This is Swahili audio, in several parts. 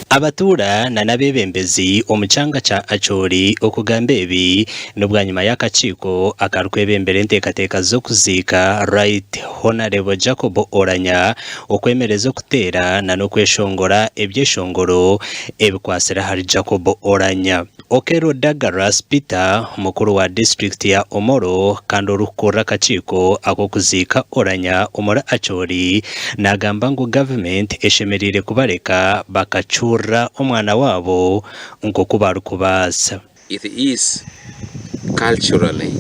Abatuura na nabebembezi omukyanga kya Acholi okugamba ebi n'obwanyuma y'akakiiko akarwebembera enteekateeka z'okuziika Right Honorable Jacob Oulanyah okwemereza okuteera na n'okweshongora ebyeshongoro ebikwasira hari Jacob Oulanyah. Okero Dagaras Peter mukuru wa district ya Omuri kandi orukurra akakiiko ak'okuziika Oulanyah omuri Acholi n'agamba ngu Gavumenti eshemerire kubareka bacurire omwana wabo nk'oku barikubaasa. It is culturally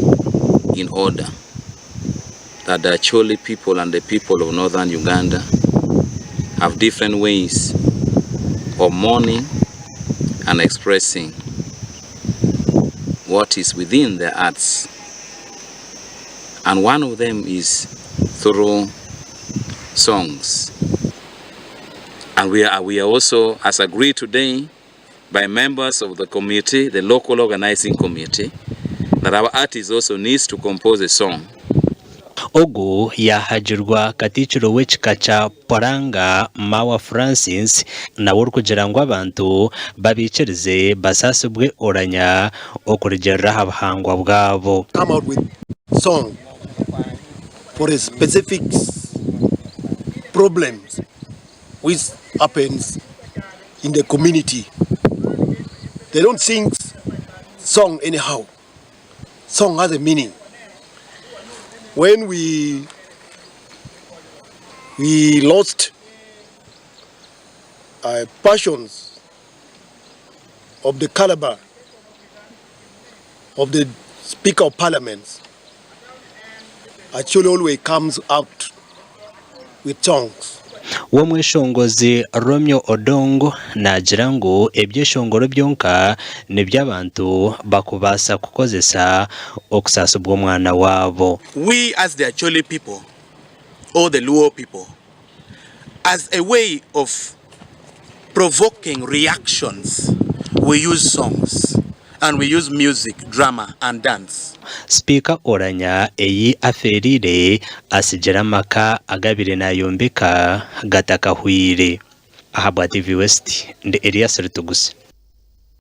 in order that the Acholi people and the people of northern Uganda have different ways of mourning and expressing what is within their hearts. And one of them is through songs. And we are also, as agreed today by members of the committee, the local organizing committee, that our artist also needs to compose a song. Ogu yahajirwa katichiro w'ekika kya Poranga Mawa Francis na kugira ngu abantu babikirize basasibwe Oulanyah okurugerera ha buhangwa bwabo. Come out with song for a specific problems which happens in the community. They don't sing song anyhow. Song has a meaning. When we lost passions of the caliber of the Speaker of Parliament, Acholi always comes out with songs. W'omweshongozi Romeo Odongo nagira ngu ebyeshongoro byonka neby'abantu bakubaasa kukozesa okusasibwa omwana wabo. We as the Acholi people or the Luo people, as a way of provoking reactions, we use songs and we use music, drama and dance. Speaker Oulanyah eyi aferire asigira maka agabire nayombeka gatakahwire. Aha bwa TV West ndi Elias Rutuguse.